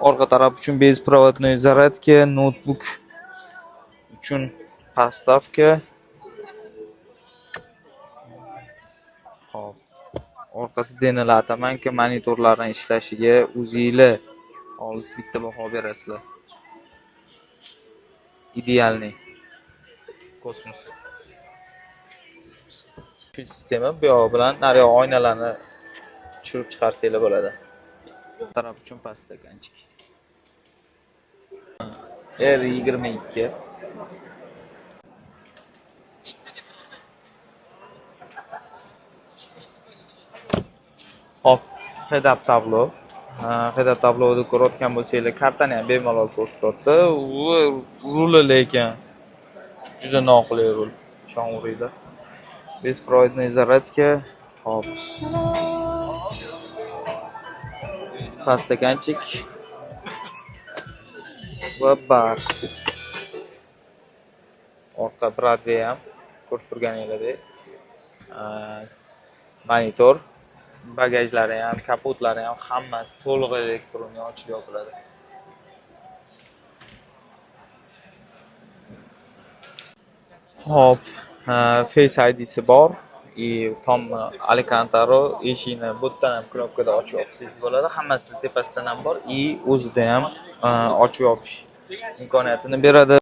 Orqa taraf uchun besprovодной zaryadka, notebook uchun podstavka. Hop. Orqasi denala atamanka monitorlarning ishlashiga o'zingizlar olis bitta baho berasizlar. Idealniy. Kosmos. Shu sistema bu yoq bilan naryoq oynalarni tushirib chiqarsanglar bo'ladi. Taraf uchun pastakanchik. R22. Hop, head-up tablo. Head-up tabloda ko'rayotgan bo'lsanglar, kartani ham bemalol ko'rsatyapti. Ruli lekin juda noqulay rul. Ishoninglar. Besprovодной zaryadka. Hop. Pastakanchik. Va bar. Orqa Broadway ham ko'rib turganinglardek. Monitor, bagajlari ham, kapotlari ham hammasi to'liq elektron ochib yopiladi. Hop, Face ID'si bor. Tom Alcantara eshikni butdan ham knopkada ochib yopsangiz bo'ladi. Hammasi tepasidan ham bor. O'zida ham ochib yopish imkoniyatini beradi.